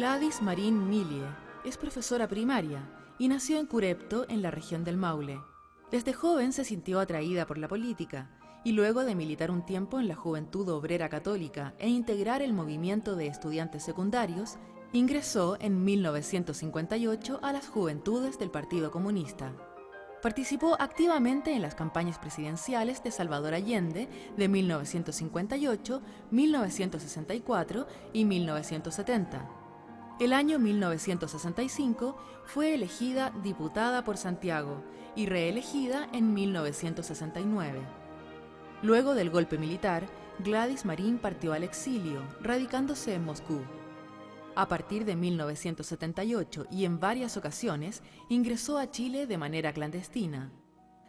Gladys Marín Millie es profesora primaria y nació en Curepto, en la región del Maule. Desde joven se sintió atraída por la política y luego de militar un tiempo en la Juventud Obrera Católica e integrar el movimiento de estudiantes secundarios, ingresó en 1958 a las Juventudes del Partido Comunista. Participó activamente en las campañas presidenciales de Salvador Allende de 1958, 1964 y 1970. El año 1965 fue elegida diputada por Santiago y reelegida en 1969. Luego del golpe militar, Gladys Marín partió al exilio, radicándose en Moscú. A partir de 1978 y en varias ocasiones, ingresó a Chile de manera clandestina.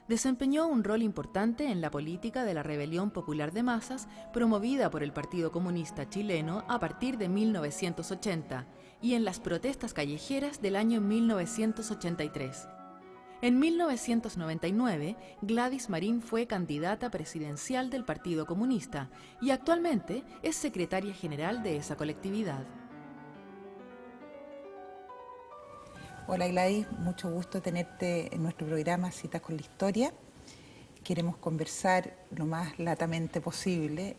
Desempeñó un rol importante en la política de la Rebelión Popular de Masas promovida por el Partido Comunista Chileno a partir de 1980 y en las protestas callejeras del año 1983. En 1999, Gladys Marín fue candidata presidencial del Partido Comunista y actualmente es secretaria general de esa colectividad. Hola Gladys, mucho gusto tenerte en nuestro programa Citas con la Historia. Queremos conversar lo más latamente posible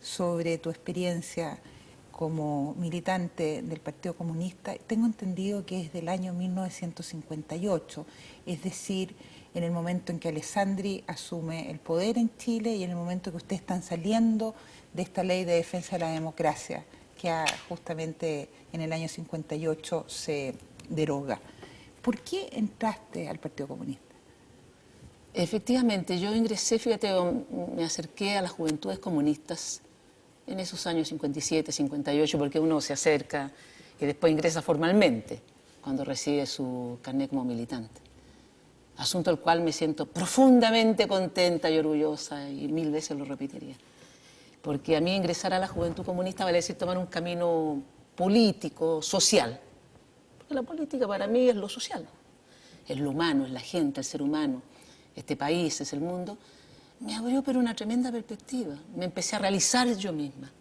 sobre tu experiencia como militante del Partido Comunista. Tengo entendido que es del año 1958, es decir, en el momento en que Alessandri asume el poder en Chile y en el momento que ustedes están saliendo de esta ley de defensa de la democracia, que justamente en el año 58 se deroga. ¿Por qué entraste al Partido Comunista? Efectivamente, yo ingresé, fíjate, me acerqué a las Juventudes Comunistas en esos años 57, 58, porque uno se acerca y después ingresa formalmente cuando recibe su carnet como militante. Asunto al cual me siento profundamente contenta y orgullosa y 1000 veces lo repetiría. Porque a mí ingresar a la Juventud Comunista vale decir tomar un camino político, social. Porque la política para mí es lo social, es lo humano, es la gente, el ser humano, este país, es el mundo. Me abrió pero una tremenda perspectiva, me empecé a realizar yo misma.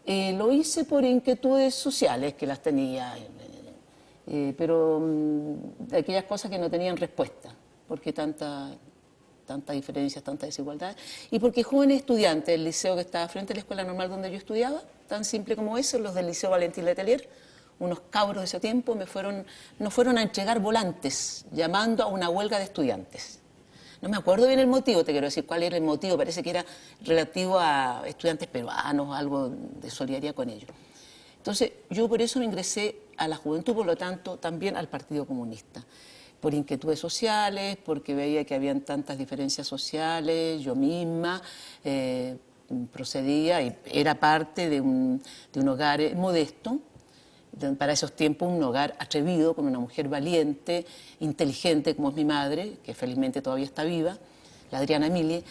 Lo hice por inquietudes sociales que las tenía, pero de aquellas cosas que no tenían respuesta, porque tantas diferencias, tantas desigualdades, y porque jóvenes estudiantes del liceo que estaba frente a la escuela normal donde yo estudiaba, tan simple como eso, los del Liceo Valentín Letelier, unos cabros de ese tiempo, nos fueron a entregar volantes llamando a una huelga de estudiantes. No me acuerdo bien el motivo, te quiero decir cuál era el motivo, parece que era relativo a estudiantes peruanos, algo de solidaridad con ellos. Entonces, yo por eso me ingresé a la juventud, por lo tanto, también al Partido Comunista. Por inquietudes sociales, porque veía que habían tantas diferencias sociales, yo misma procedía y era parte de un hogar modesto, para esos tiempos un hogar atrevido, con una mujer valiente, inteligente como es mi madre, que felizmente todavía está viva, la Adriana Millie,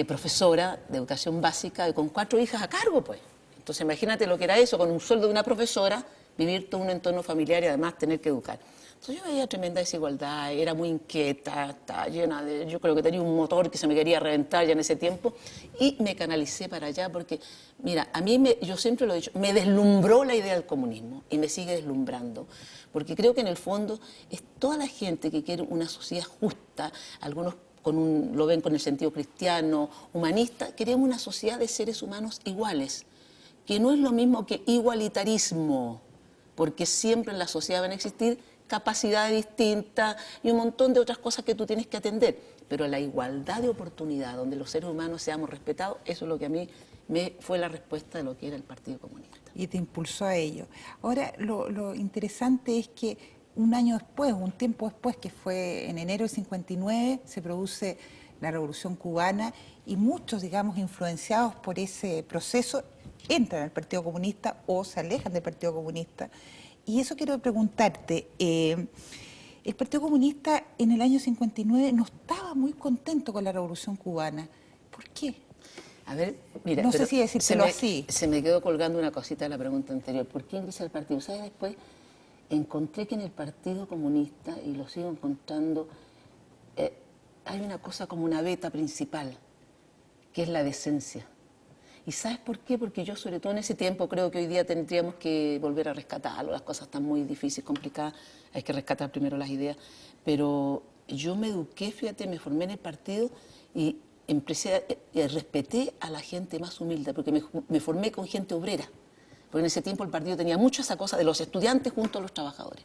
profesora de educación básica y con 4 hijas a cargo, pues. Entonces imagínate lo que era eso, con un sueldo de una profesora, vivir todo un entorno familiar y además tener que educar. Entonces yo veía tremenda desigualdad, era muy inquieta, estaba llena de... Yo creo que tenía un motor que se me quería reventar ya en ese tiempo y me canalicé para allá porque, mira, a mí, yo siempre lo he dicho, me deslumbró la idea del comunismo y me sigue deslumbrando. Porque creo que en el fondo es toda la gente que quiere una sociedad justa, algunos lo ven con el sentido cristiano, humanista, queremos una sociedad de seres humanos iguales, que no es lo mismo que igualitarismo, porque siempre en la sociedad van a existir capacidades distintas y un montón de otras cosas que tú tienes que atender. Pero la igualdad de oportunidad, donde los seres humanos seamos respetados, eso es lo que a mí me fue la respuesta de lo que era el Partido Comunista. Y te impulsó a ello. Ahora, lo interesante es que un año después, un tiempo después, que fue en enero del 59, se produce la Revolución Cubana y muchos, digamos, influenciados por ese proceso, entran al Partido Comunista o se alejan del Partido Comunista. Y eso quiero preguntarte, el Partido Comunista en el año 59 no estaba muy contento con la Revolución Cubana. ¿Por qué? A ver, mira, no sé si decírtelo así. Se me quedó colgando una cosita de la pregunta anterior. ¿Por qué ingresé al partido? ¿Sabes? Después encontré que en el Partido Comunista, y lo sigo encontrando, hay una cosa como una beta principal, que es la decencia. ¿Y sabes por qué? Porque yo, sobre todo en ese tiempo, creo que hoy día tendríamos que volver a rescatarlo. Las cosas están muy difíciles, complicadas. Hay que rescatar primero las ideas. Pero yo me eduqué, fíjate, me formé en el partido y respeté a la gente más humilde, porque me formé con gente obrera. Porque en ese tiempo el partido tenía mucho esa cosa de los estudiantes junto a los trabajadores.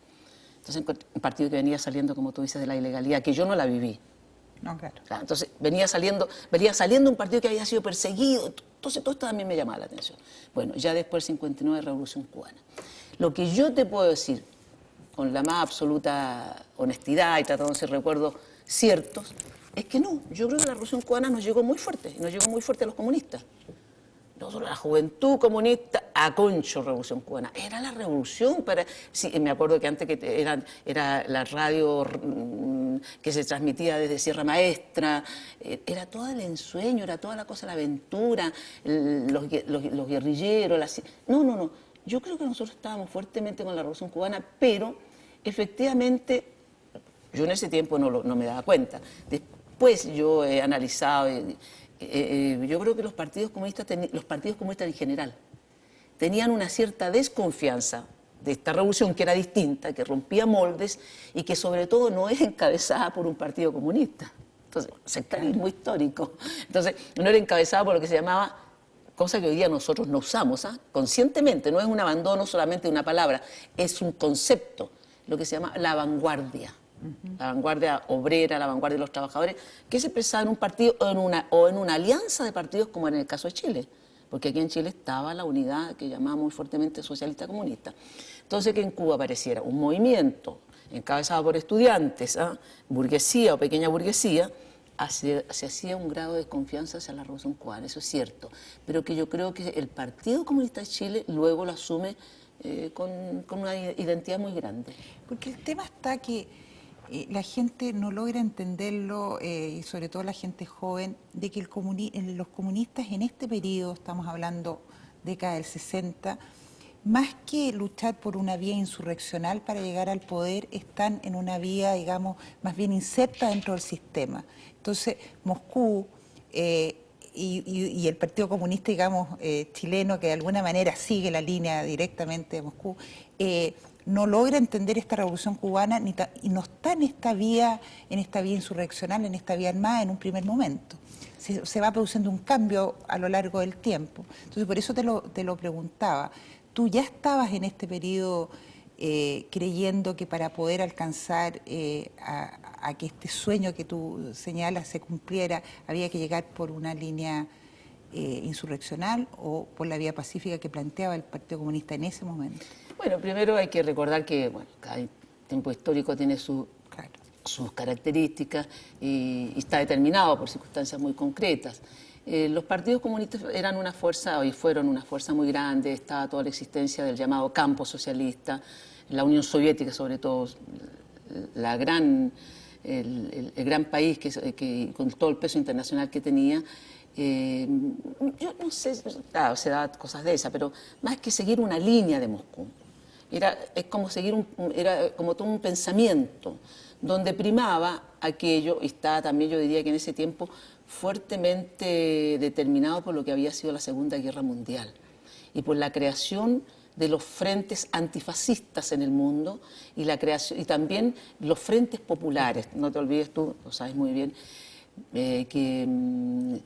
Entonces, un partido que venía saliendo, como tú dices, de la ilegalidad, que yo no la viví. No, claro. Entonces, venía saliendo un partido que había sido perseguido. Entonces, todo esto también me llamaba la atención. Bueno, ya después del 59, Revolución Cubana. Lo que yo te puedo decir, con la más absoluta honestidad y tratando de hacer recuerdos ciertos, es que no. Yo creo que la Revolución Cubana nos llegó muy fuerte, y nos llegó muy fuerte a los comunistas. Nosotros, la juventud comunista, a concho Revolución Cubana. Era la revolución para... Sí, me acuerdo que antes era la radio que se transmitía desde Sierra Maestra, era todo el ensueño, era toda la cosa, la aventura, los guerrilleros, No. Yo creo que nosotros estábamos fuertemente con la Revolución Cubana, pero efectivamente, yo en ese tiempo no me daba cuenta. Después yo he analizado... yo creo que los partidos comunistas en general tenían una cierta desconfianza de esta revolución, que era distinta, que rompía moldes y que sobre todo no era encabezada por un partido comunista. Entonces, sectarismo histórico. Entonces, no era encabezada por lo que se llamaba, cosa que hoy día nosotros no usamos, conscientemente, no es un abandono solamente de una palabra, es un concepto, lo que se llama la vanguardia. La vanguardia obrera, la vanguardia de los trabajadores, que se expresaba en un partido o en una alianza de partidos, como en el caso de Chile, porque aquí en Chile estaba la unidad que llamaba muy fuertemente socialista comunista. Entonces, que en Cuba apareciera un movimiento encabezado por estudiantes, burguesía o pequeña burguesía, se hacía un grado de desconfianza hacia la Revolución Cubana, eso es cierto, pero que yo creo que el Partido Comunista de Chile luego lo asume con una identidad muy grande. Porque el tema está que la gente no logra entenderlo, y sobre todo la gente joven, de que los comunistas en este periodo, estamos hablando década del 60, más que luchar por una vía insurreccional para llegar al poder, están en una vía, digamos, más bien inserta dentro del sistema. Entonces, Moscú y el Partido Comunista, digamos, chileno, que de alguna manera sigue la línea directamente de Moscú, no logra entender esta revolución cubana y no está en esta vía insurreccional, en esta vía armada en un primer momento. Se va produciendo un cambio a lo largo del tiempo. Entonces, por eso te lo preguntaba. ¿Tú ya estabas en este periodo creyendo que para poder alcanzar a que este sueño que tú señalas se cumpliera, había que llegar por una línea insurreccional o por la vía pacífica que planteaba el Partido Comunista en ese momento? Bueno, primero hay que recordar que cada tiempo histórico tiene sus características y está determinado por circunstancias muy concretas. Los partidos comunistas eran una fuerza, y fueron una fuerza muy grande, estaba toda la existencia del llamado campo socialista, la Unión Soviética sobre todo, el gran país que con todo el peso internacional que tenía. Yo no sé, claro, se da cosas de esas, pero más que seguir una línea de Moscú. Era como todo un pensamiento donde primaba aquello, y estaba también, yo diría que en ese tiempo, fuertemente determinado por lo que había sido la Segunda Guerra Mundial y por la creación de los frentes antifascistas en el mundo y también los frentes populares. No te olvides tú, lo sabes muy bien, que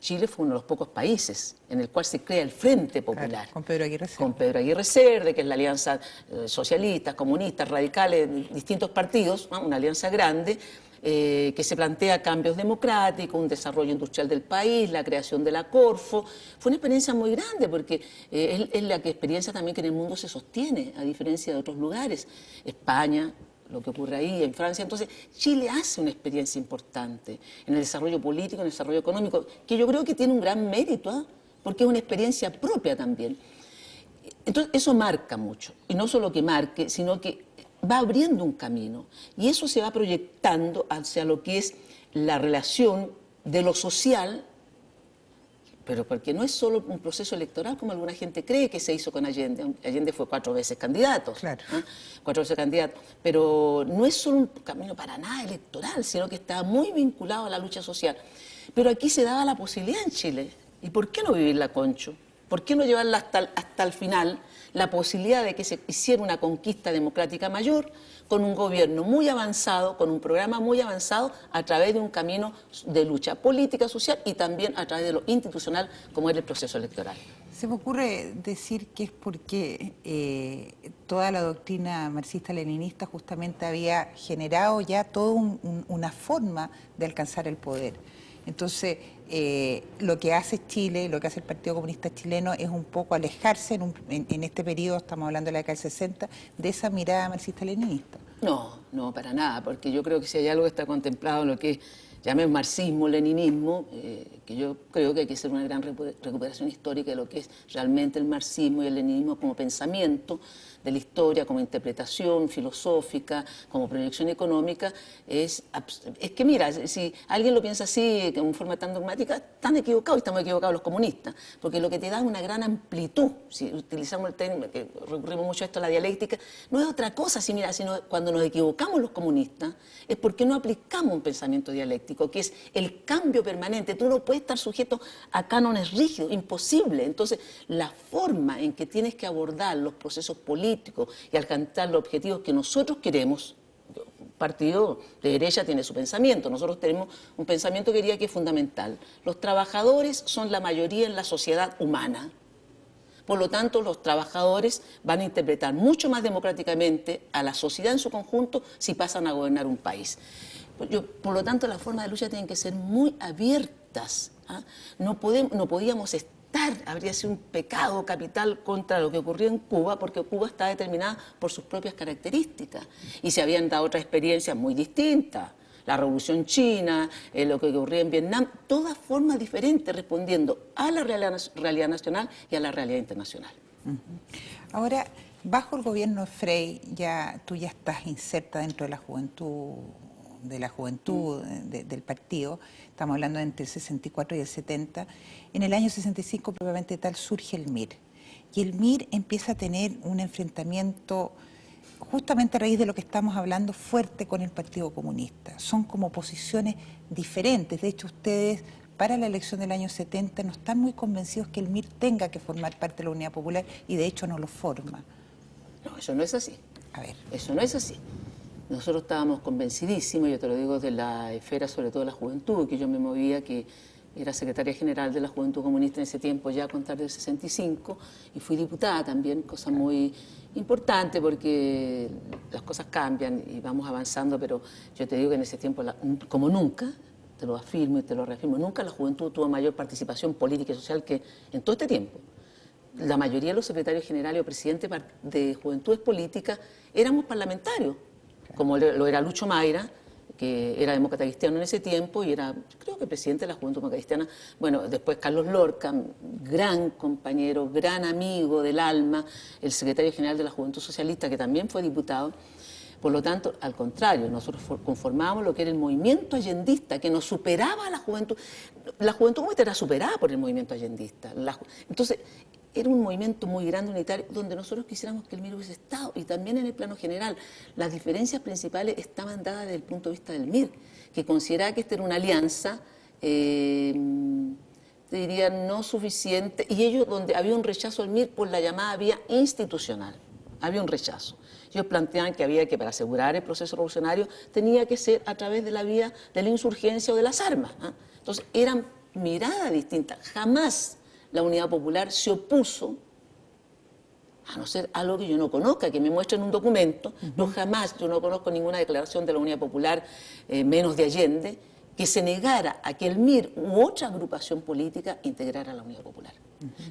Chile fue uno de los pocos países en el cual se crea el Frente Popular. Claro, con Pedro Aguirre Cerda. Con Pedro Aguirre Cerda, que es la alianza socialistas, comunistas, radicales, distintos partidos, una alianza grande, que se plantea cambios democráticos, un desarrollo industrial del país, la creación de la Corfo. Fue una experiencia muy grande porque es la experiencia también que en el mundo se sostiene, a diferencia de otros lugares. España, lo que ocurre ahí, en Francia. Entonces, Chile hace una experiencia importante en el desarrollo político, en el desarrollo económico, que yo creo que tiene un gran mérito, porque es una experiencia propia también. Entonces, eso marca mucho. Y no solo que marque, sino que va abriendo un camino. Y eso se va proyectando hacia lo que es la relación de lo social, pero porque no es solo un proceso electoral como alguna gente cree que se hizo con Allende. Allende fue 4 veces candidato. Claro. 4 veces candidato. Pero no es solo un camino para nada electoral, sino que está muy vinculado a la lucha social. Pero aquí se daba la posibilidad en Chile. ¿Y por qué no vivirla, Concho? ¿Por qué no llevarla hasta el final la posibilidad de que se hiciera una conquista democrática mayor con un gobierno muy avanzado, con un programa muy avanzado a través de un camino de lucha política, social y también a través de lo institucional como era el proceso electoral? Se me ocurre decir que es porque toda la doctrina marxista-leninista justamente había generado ya toda una forma de alcanzar el poder. Entonces, lo que hace Chile, lo que hace el Partido Comunista Chileno es un poco alejarse en este periodo, estamos hablando de la década del 60, de esa mirada marxista-leninista. No, no, para nada, porque yo creo que si hay algo que está contemplado en lo que llamemos marxismo, leninismo, que yo creo que hay que hacer una gran recuperación histórica de lo que es realmente el marxismo y el leninismo como pensamiento de la historia, como interpretación filosófica, como proyección económica, es que mira, si alguien lo piensa así, en forma tan dogmática, están equivocados y estamos equivocados los comunistas, porque lo que te da es una gran amplitud, si utilizamos el término, que recurrimos mucho a esto, la dialéctica, no es otra cosa, si mira, sino cuando nos equivocamos los comunistas, es porque no aplicamos un pensamiento dialéctico, que es el cambio permanente. Tú no puedes estar sujeto a cánones rígidos, imposible. Entonces, la forma en que tienes que abordar los procesos políticos y alcanzar los objetivos que nosotros queremos, un partido de derecha tiene su pensamiento, nosotros tenemos un pensamiento que diría que es fundamental. Los trabajadores son la mayoría en la sociedad humana. Por lo tanto, los trabajadores van a interpretar mucho más democráticamente a la sociedad en su conjunto si pasan a gobernar un país. Por lo tanto, las formas de lucha tienen que ser muy abiertas. ¿Ah? No podíamos estar, habría sido un pecado capital contra lo que ocurrió en Cuba, porque Cuba está determinada por sus propias características. Y se habían dado otras experiencias muy distintas. La Revolución China, lo que ocurría en Vietnam, todas formas diferentes respondiendo a la realidad nacional y a la realidad internacional. Ahora, bajo el gobierno de Frei, tú ya estás inserta dentro de la juventud del partido, estamos hablando de entre el 64 y el 70. En el año 65, probablemente tal, surge el MIR. Y el MIR empieza a tener un enfrentamiento justamente a raíz de lo que estamos hablando, fuerte con el Partido Comunista. Son como posiciones diferentes. De hecho, ustedes, para la elección del año 70, no están muy convencidos que el MIR tenga que formar parte de la Unidad Popular y de hecho no lo forma. No, eso no es así. A ver. Eso no es así. Nosotros estábamos convencidísimos, yo te lo digo de la esfera, sobre todo de la juventud, que yo me movía, que era secretaria general de la Juventud Comunista en ese tiempo, ya a contar del 65, y fui diputada también, cosa muy importante porque las cosas cambian y vamos avanzando, pero yo te digo que en ese tiempo, como nunca, te lo afirmo y te lo reafirmo, nunca la juventud tuvo mayor participación política y social que en todo este tiempo. La mayoría de los secretarios generales o presidentes de juventudes políticas éramos parlamentarios, como lo era Lucho Mayra, que era demócrata cristiano en ese tiempo y era, creo que presidente de la Juventud Demócrata Cristiana. Bueno, después Carlos Lorca, gran compañero, gran amigo del alma, el secretario general de la Juventud Socialista, que también fue diputado. Por lo tanto, al contrario, nosotros conformábamos lo que era el movimiento allendista, que nos superaba a la juventud. La juventud comunista era superada por el movimiento allendista. Entonces, era un movimiento muy grande, unitario, donde nosotros quisiéramos que el MIR hubiese estado, y también en el plano general. Las diferencias principales estaban dadas desde el punto de vista del MIR, que consideraba que esta era una alianza, te diría, no suficiente, y ellos, donde había un rechazo al MIR por la llamada vía institucional, había un rechazo. Ellos planteaban que había que, para asegurar el proceso revolucionario, tenía que ser a través de la vía de la insurgencia o de las armas. ¿Eh? Entonces, eran miradas distintas. Jamás la Unidad Popular se opuso, a no ser algo que yo no conozca, que me muestren un documento. Yo no conozco ninguna declaración de la Unidad Popular, menos de Allende, que se negara a que el MIR u otra agrupación política integrara la Unidad Popular.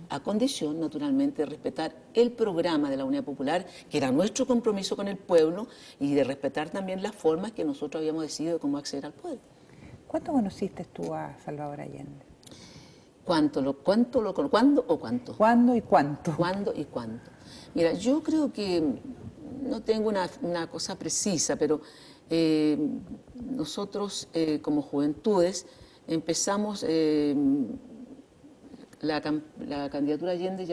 A condición, naturalmente, de respetar el programa de la Unidad Popular, que era nuestro compromiso con el pueblo, y de respetar también las formas que nosotros habíamos decidido de cómo acceder al poder. ¿Cuánto conociste tú a Salvador Allende? ¿Cuándo o cuánto? ¿Cuándo y cuánto? ¿Cuándo y cuánto? Mira, yo creo que no tengo una cosa precisa, pero nosotros como juventudes empezamos la candidatura Allende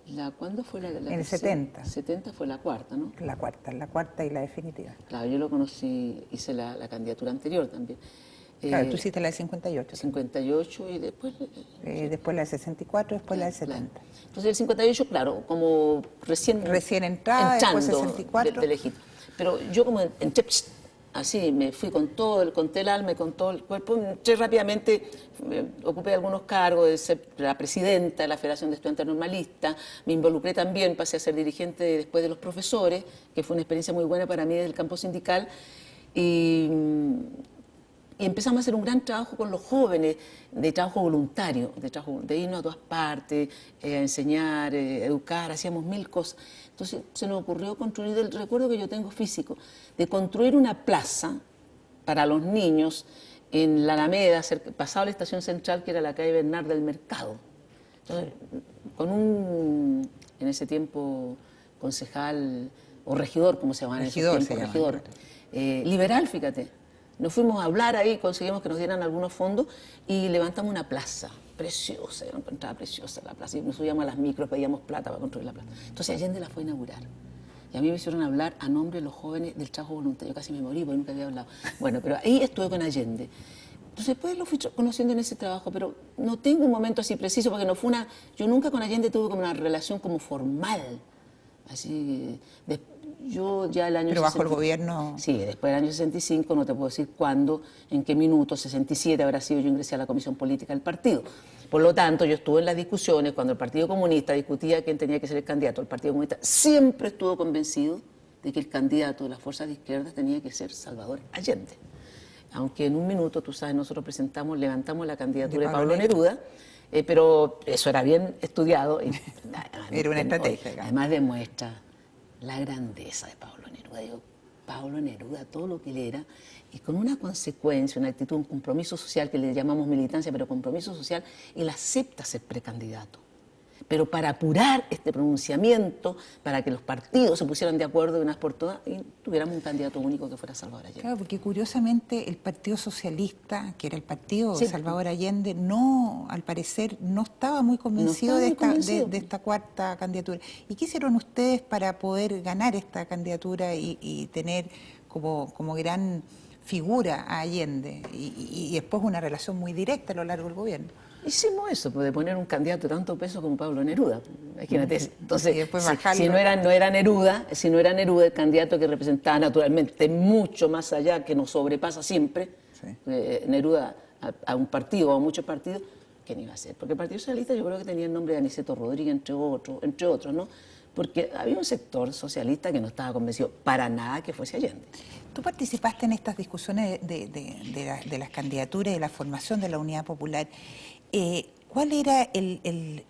ya, ¿cuándo fue la en el 70. 70 fue la cuarta, ¿no? La cuarta y la definitiva. Claro, yo lo conocí, hice la candidatura anterior también. Claro, tú hiciste la del 58. 58 y después... Después la del 64, después la del 70. Claro. Entonces el 58, claro, como recién entrada, después entrando 64. de lejito. Pero yo como entré, así, me fui con el alma y con todo el cuerpo, entré rápidamente, ocupé algunos cargos de ser la presidenta de la Federación de Estudiantes Normalistas, me involucré también, pasé a ser dirigente después de los profesores, que fue una experiencia muy buena para mí desde el campo sindical, y empezamos a hacer un gran trabajo con los jóvenes, de trabajo voluntario, de irnos a todas partes, a enseñar, educar, hacíamos 1000 cosas. Entonces se nos ocurrió construir, el recuerdo que yo tengo físico, de construir una plaza para los niños en la Alameda, pasado la estación central, que era la calle Bernard del Mercado. Entonces, en ese tiempo, concejal o regidor, como se llama en ese tiempo, regidor, liberal, fíjate. Nos fuimos a hablar ahí, conseguimos que nos dieran algunos fondos y levantamos una plaza preciosa, yo la encontraba preciosa la plaza, y nos subíamos a las micros, pedíamos plata para construir la plaza. Entonces Allende la fue a inaugurar. Y a mí me hicieron hablar a nombre de los jóvenes del trabajo voluntario. Casi me morí porque nunca había hablado. Bueno, pero ahí estuve con Allende. Entonces después lo fui conociendo en ese trabajo, pero no tengo un momento así preciso porque no fue una... Yo nunca con Allende tuve como una relación como formal. Así... Yo ya el año... Pero bajo el gobierno... Sí, después del año 65, no te puedo decir cuándo, en qué minuto, 67 habrá sido, yo ingresé a la comisión política del partido. Por lo tanto, yo estuve en las discusiones cuando el Partido Comunista discutía quién tenía que ser el candidato. El Partido Comunista siempre estuvo convencido de que el candidato de las fuerzas de izquierda tenía que ser Salvador Allende. Aunque en un minuto, tú sabes, nosotros levantamos la candidatura de Pablo Neruda, pero eso era bien estudiado. Y, era una estrategia. Además demuestra la grandeza de Pablo Neruda. Digo, Pablo Neruda, todo lo que él era, y con una consecuencia, una actitud, un compromiso social, que le llamamos militancia, pero compromiso social, él acepta ser precandidato. Pero para apurar este pronunciamiento, para que los partidos se pusieran de acuerdo de unas por todas y tuviéramos un candidato único que fuera Salvador Allende. Claro, porque curiosamente el Partido Socialista, que era el partido de Salvador Allende, no, al parecer, no estaba muy convencido, de esta cuarta candidatura. ¿Y qué hicieron ustedes para poder ganar esta candidatura y tener como gran figura a Allende? Y después una relación muy directa a lo largo del gobierno. Hicimos eso, pues, de poner un candidato de tanto peso como Pablo Neruda. Imagínate. Entonces, si no era Neruda, el candidato que representaba naturalmente mucho más allá, que nos sobrepasa siempre, Neruda a un partido o a muchos partidos, ¿quién iba a ser? Porque el Partido Socialista yo creo que tenía el nombre de Aniceto Rodríguez, entre otros, ¿no? Porque había un sector socialista que no estaba convencido para nada que fuese Allende. Tú participaste en estas discusiones de las candidaturas y de la formación de la Unidad Popular. ¿Cuál era el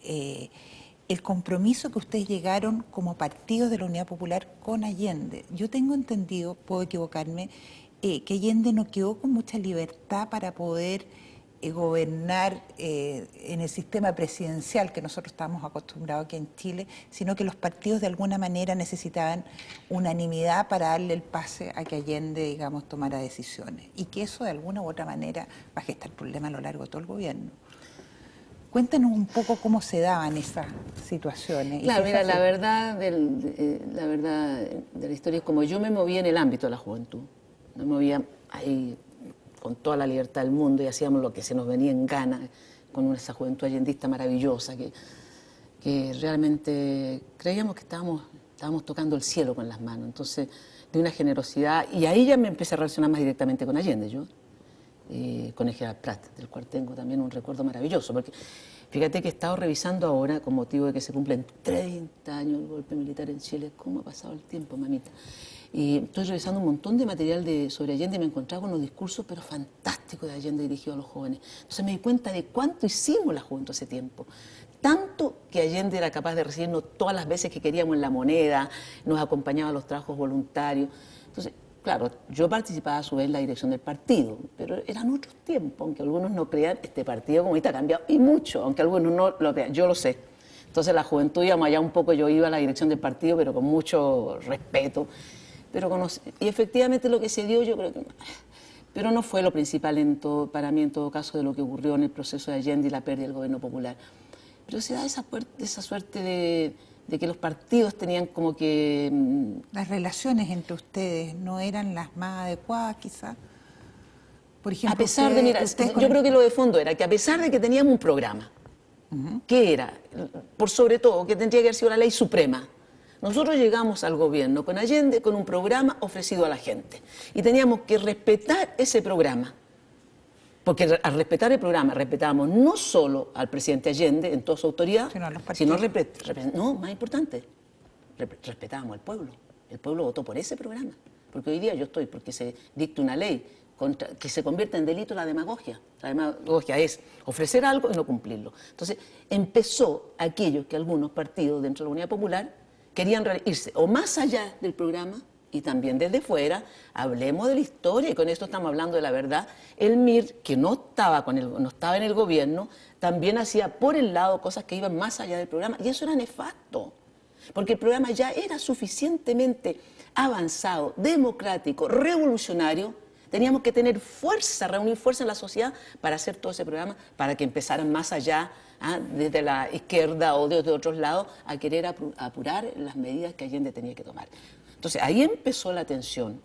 compromiso que ustedes llegaron como partidos de la Unidad Popular con Allende? Yo tengo entendido, puedo equivocarme, que Allende no quedó con mucha libertad para poder gobernar en el sistema presidencial que nosotros estábamos acostumbrados aquí en Chile, sino que los partidos de alguna manera necesitaban unanimidad para darle el pase a que Allende, digamos, tomara decisiones. Y que eso de alguna u otra manera va a gestar problemas a lo largo de todo el gobierno. Cuéntanos un poco cómo se daban esas situaciones. Claro, mira, la verdad de la historia es como yo me movía en el ámbito de la juventud. Me movía ahí con toda la libertad del mundo y hacíamos lo que se nos venía en gana con esa juventud allendista maravillosa que realmente creíamos que estábamos tocando el cielo con las manos. Entonces, de una generosidad. Y ahí ya me empecé a relacionar más directamente con Allende, yo. Con el Gerald Prat, del cual tengo también un recuerdo maravilloso, porque fíjate que he estado revisando ahora, con motivo de que se cumplen 30 años el golpe militar en Chile, cómo ha pasado el tiempo, mamita. Y estoy revisando un montón de material sobre Allende y me encontraba con los discursos, pero fantásticos, de Allende dirigidos a los jóvenes. Entonces me di cuenta de cuánto hicimos la juventud hace tiempo. Tanto que Allende era capaz de recibirnos todas las veces que queríamos en La Moneda, nos acompañaba a los trabajos voluntarios. Entonces, claro, yo participaba a su vez en la dirección del partido, pero eran otros tiempos, aunque algunos no crean, este partido comunista ha cambiado, y mucho, aunque algunos no lo crean, yo lo sé. Entonces la juventud íbamos allá un poco, yo iba a la dirección del partido, pero con mucho respeto. Y efectivamente lo que se dio, yo creo que... Pero no fue lo principal para mí, en todo caso, de lo que ocurrió en el proceso de Allende y la pérdida del gobierno popular. Pero se da esa suerte de que los partidos tenían como que... Las relaciones entre ustedes no eran las más adecuadas, quizás. Por ejemplo, a pesar de, mira, yo creo que lo de fondo era que a pesar de que teníamos un programa, que era, por sobre todo, que tendría que haber sido la ley suprema, nosotros llegamos al gobierno con Allende con un programa ofrecido a la gente y teníamos que respetar ese programa. Porque al respetar el programa, respetábamos no solo al presidente Allende en toda su autoridad, sino no, más importante, respetábamos al pueblo. El pueblo votó por ese programa. Porque hoy día yo estoy porque se dicte una ley que se convierte en delito la demagogia. La demagogia es ofrecer algo y no cumplirlo. Entonces, empezó aquellos que algunos partidos dentro de la Unidad Popular querían irse o más allá del programa y también desde fuera, hablemos de la historia, y con esto estamos hablando de la verdad. El MIR, que no estaba en el gobierno, también hacía por el lado cosas que iban más allá del programa, y eso era nefasto, porque el programa ya era suficientemente avanzado, democrático, revolucionario. Teníamos que tener fuerza, reunir fuerza en la sociedad para hacer todo ese programa, para que empezaran más allá, desde la izquierda o desde otros lados, a querer apurar las medidas que Allende tenía que tomar. Entonces, ahí empezó la tensión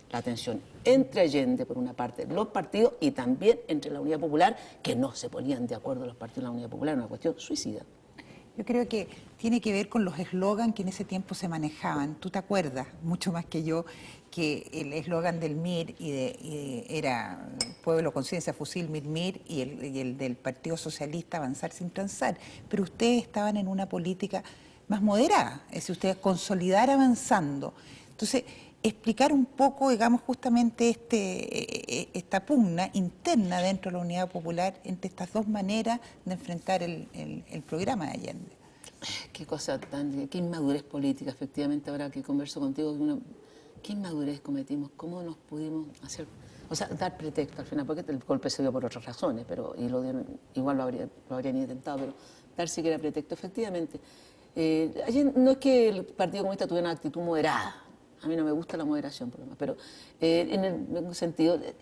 entre Allende, por una parte, los partidos, y también entre la Unidad Popular, que no se ponían de acuerdo los partidos de la Unidad Popular, una cuestión suicida. Yo creo que tiene que ver con los eslogans que en ese tiempo se manejaban. Tú te acuerdas, mucho más que yo, que el eslogan del MIR era Pueblo, Conciencia, Fusil, MIR, y el del Partido Socialista, Avanzar sin transar. Pero ustedes estaban en una política más moderada, es decir, ustedes consolidar avanzando. Entonces, explicar un poco, digamos, justamente esta pugna interna dentro de la Unidad Popular entre estas dos maneras de enfrentar el programa de Allende. Qué inmadurez política, efectivamente, ahora que converso contigo, qué inmadurez cometimos, cómo nos pudimos hacer, o sea, dar pretexto al final, porque el golpe se dio por otras razones, igual lo habrían intentado, pero dar siquiera pretexto, efectivamente. No es que el Partido Comunista tuviera una actitud moderada. A mí no me gusta la moderación, por lo menos, pero en el sentido, es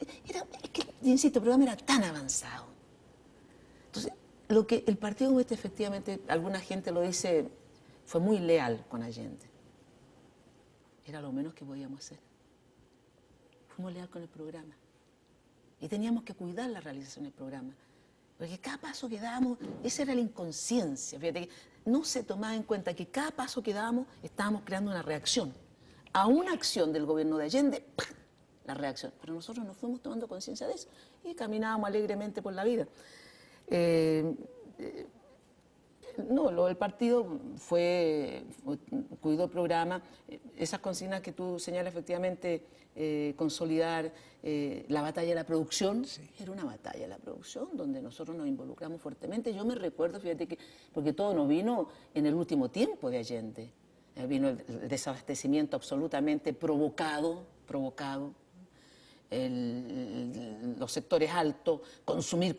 que, insisto, el programa era tan avanzado. Entonces, lo que el Partido Comunista, efectivamente, alguna gente lo dice, fue muy leal con Allende. Era lo menos que podíamos hacer. Fuimos leal con el programa. Y teníamos que cuidar la realización del programa. Porque cada paso que dábamos, esa era la inconsciencia. Fíjate, que no se tomaba en cuenta que cada paso que dábamos estábamos creando una reacción. A una acción del gobierno de Allende, ¡pam!, la reacción. Pero nosotros nos fuimos tomando conciencia de eso y caminábamos alegremente por la vida. El partido cuidó el programa. Esas consignas que tú señalas, efectivamente, consolidar la batalla de la producción, sí. Era una batalla de la producción donde nosotros nos involucramos fuertemente. Yo me recuerdo, fíjate que, porque todo nos vino en el último tiempo de Allende. Vino el desabastecimiento absolutamente provocado, los sectores altos, consumir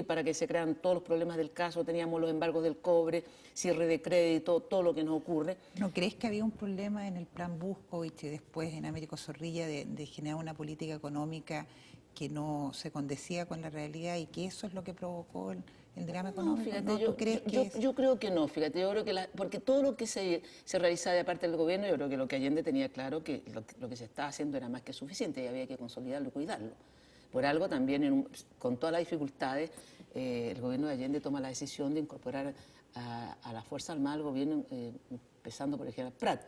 para que se crean todos los problemas del caso. Teníamos los embargos del cobre, cierre de crédito, todo lo que nos ocurre. ¿No crees que había un problema en el plan Buscovich y después en Américo Zorrilla de generar una política económica que no se condecía con la realidad y que eso es lo que provocó el drama económico? Fíjate, ¿No? yo creo que no, fíjate, yo creo que porque todo lo que se realizaba de parte del gobierno, yo creo que lo que Allende tenía claro que lo que se estaba haciendo era más que suficiente y había que consolidarlo y cuidarlo. Por algo también, con todas las dificultades, el gobierno de Allende toma la decisión de incorporar a la Fuerza Armada al gobierno, empezando por el general Prat.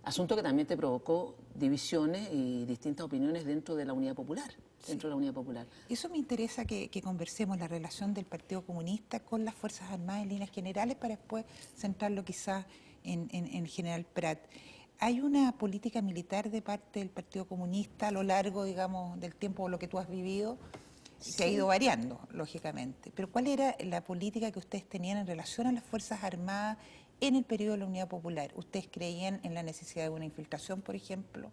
Asunto que también te provocó divisiones y distintas opiniones dentro de la Unidad Popular. Dentro de la Unidad Popular. Eso me interesa que conversemos, la relación del Partido Comunista con las Fuerzas Armadas en líneas generales, para después centrarlo quizás en General Prat. ¿Hay una política militar de parte del Partido Comunista a lo largo, digamos, del tiempo, lo que tú has vivido? Sí. Que ha ido variando, lógicamente. Pero ¿cuál era la política que ustedes tenían en relación a las Fuerzas Armadas en el periodo de la Unidad Popular? ¿Ustedes creían en la necesidad de una infiltración, por ejemplo,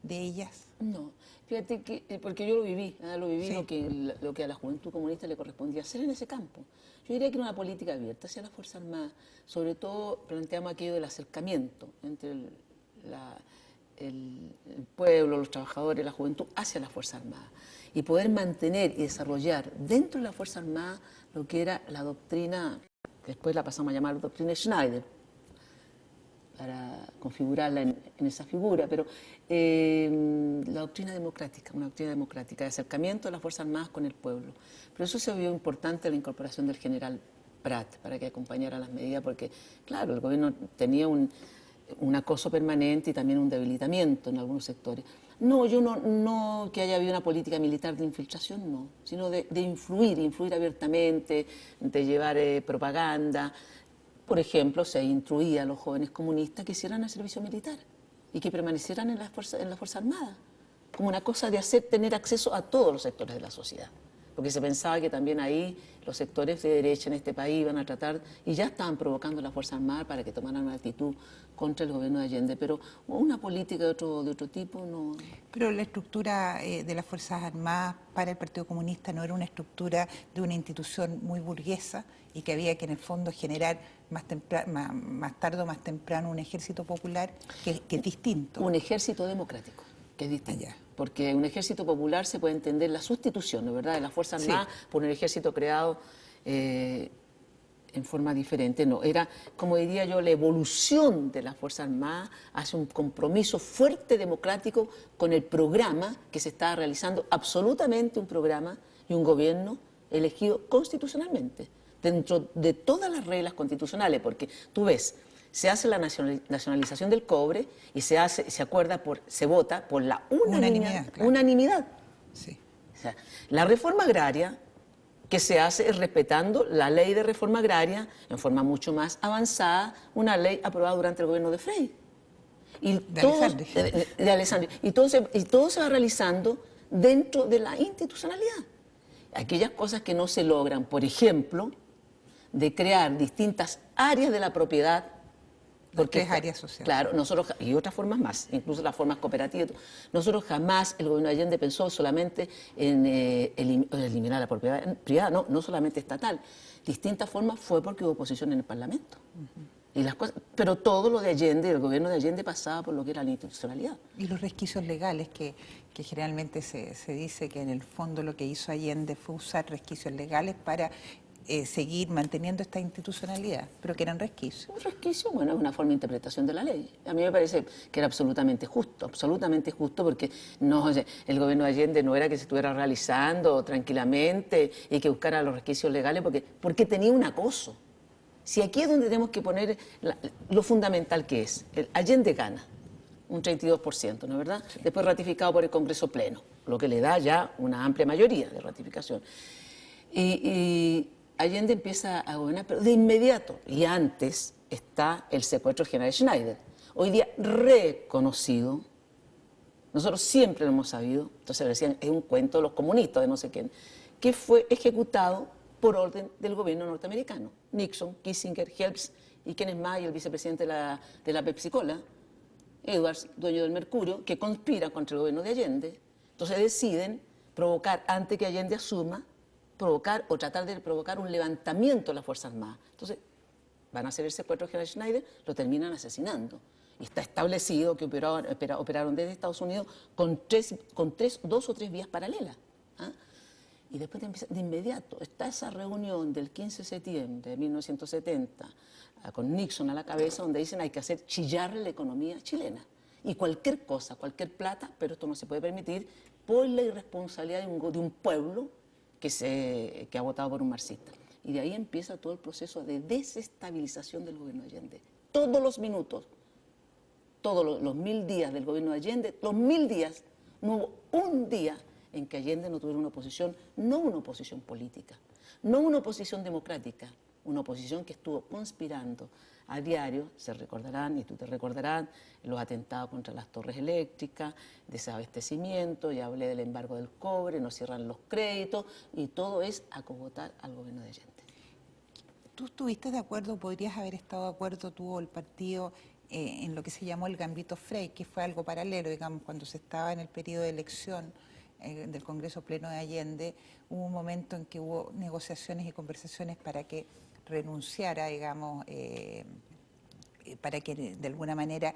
de ellas? No, fíjate que, porque yo lo viví, sí. lo que a la juventud comunista le correspondía hacer en ese campo. Yo diría que era una política abierta hacia las Fuerzas Armadas, sobre todo planteamos aquello del acercamiento entre el pueblo, los trabajadores, la juventud, hacia las Fuerzas Armadas, y poder mantener y desarrollar dentro de las Fuerzas Armadas lo que era la doctrina, que después la pasamos a llamar doctrina Schneider, para configurarla en esa figura, pero la doctrina democrática de acercamiento de las Fuerzas Armadas con el pueblo. Pero eso se vio importante la incorporación del general Prat para que acompañara las medidas, porque, claro, el gobierno tenía un acoso permanente y también un debilitamiento en algunos sectores. No, yo no que haya habido una política militar de infiltración, no, sino de influir abiertamente, de llevar propaganda. Por ejemplo, se instruía a los jóvenes comunistas que hicieran el servicio militar y que permanecieran en la Fuerza Armada, como una cosa de tener acceso a todos los sectores de la sociedad. Porque se pensaba que también ahí los sectores de derecha en este país iban a tratar, y ya estaban provocando a la Fuerza Armada para que tomaran una actitud contra el gobierno de Allende, pero una política de otro tipo no. Pero la estructura de las Fuerzas Armadas para el Partido Comunista no era una estructura de una institución muy burguesa y que había que en el fondo generar más tarde o más temprano un ejército popular que es distinto. Un ejército democrático, que es distinto. Allá. Porque un ejército popular se puede entender la sustitución, ¿no es verdad?, de las Fuerzas Armadas por un ejército creado en forma diferente. No, era, como diría yo, la evolución de las Fuerzas Armadas hacia un compromiso fuerte democrático con el programa que se estaba realizando, absolutamente un programa y un gobierno elegido constitucionalmente, dentro de todas las reglas constitucionales, porque tú ves, se hace la nacionalización del cobre y se vota por la unanimidad. Claro. Unanimidad. Sí. O sea, la reforma agraria que se hace es respetando la ley de reforma agraria en forma mucho más avanzada, una ley aprobada durante el gobierno de Frei. De Alessandri. Y todo se va realizando dentro de la institucionalidad. Aquellas cosas que no se logran, por ejemplo, de crear distintas áreas de la propiedad. Porque es área social. Claro, y otras formas más, incluso las formas cooperativas. Nosotros jamás, el gobierno de Allende pensó solamente en eliminar la propiedad privada, no solamente estatal. Distintas formas fue porque hubo oposición en el Parlamento. Y las cosas, pero todo lo de Allende, el gobierno de Allende pasaba por lo que era la institucionalidad. Y los resquicios legales, que generalmente se dice que en el fondo lo que hizo Allende fue usar resquicios legales para seguir manteniendo esta institucionalidad, pero que eran resquicios. Un resquicio, bueno, es una forma de interpretación de la ley. A mí me parece que era absolutamente justo, porque el gobierno de Allende no era que se estuviera realizando tranquilamente y que buscara los resquicios legales porque tenía un acoso. Si aquí es donde tenemos que poner lo fundamental que es, Allende gana un 32%, ¿no es verdad? Sí. Después ratificado por el Congreso Pleno, lo que le da ya una amplia mayoría de ratificación. Y Allende empieza a gobernar, pero de inmediato, y antes está el secuestro del general Schneider, hoy día reconocido, nosotros siempre lo hemos sabido, entonces decían, es un cuento de los comunistas, de no sé quién, que fue ejecutado por orden del gobierno norteamericano. Nixon, Kissinger, Helms y quién es más, y el vicepresidente de la Pepsi-Cola, Edwards, dueño del Mercurio, que conspira contra el gobierno de Allende. Entonces deciden provocar, antes que Allende asuma, tratar de provocar un levantamiento de las Fuerzas Armadas. Entonces, van a hacer el secuestro de general Schneider, lo terminan asesinando. Y está establecido que operaron desde Estados Unidos con 2 o 3 vías paralelas. ¿Ah? Y después de inmediato está esa reunión del 15 de septiembre de 1970 con Nixon a la cabeza, donde dicen hay que hacer chillar la economía chilena. Y cualquier cosa, cualquier plata, pero esto no se puede permitir por la irresponsabilidad de un pueblo que ha votado por un marxista. Y de ahí empieza todo el proceso de desestabilización del gobierno de Allende. Todos los minutos, todos los 1000 días del gobierno de Allende, los 1000 días, no hubo un día en que Allende no tuviera una oposición, no una oposición política, no una oposición democrática, una oposición que estuvo conspirando a diario. Se recordarán, y tú te recordarás, los atentados contra las torres eléctricas, desabastecimiento, ya hablé del embargo del cobre, nos cierran los créditos, y todo es acogotar al gobierno de Allende. ¿Tú estuviste de acuerdo, podrías haber estado de acuerdo tú o el partido en lo que se llamó el Gambito Frey, que fue algo paralelo, digamos, cuando se estaba en el periodo de elección del Congreso Pleno de Allende, hubo un momento en que hubo negociaciones y conversaciones para que renunciara, digamos, para que de alguna manera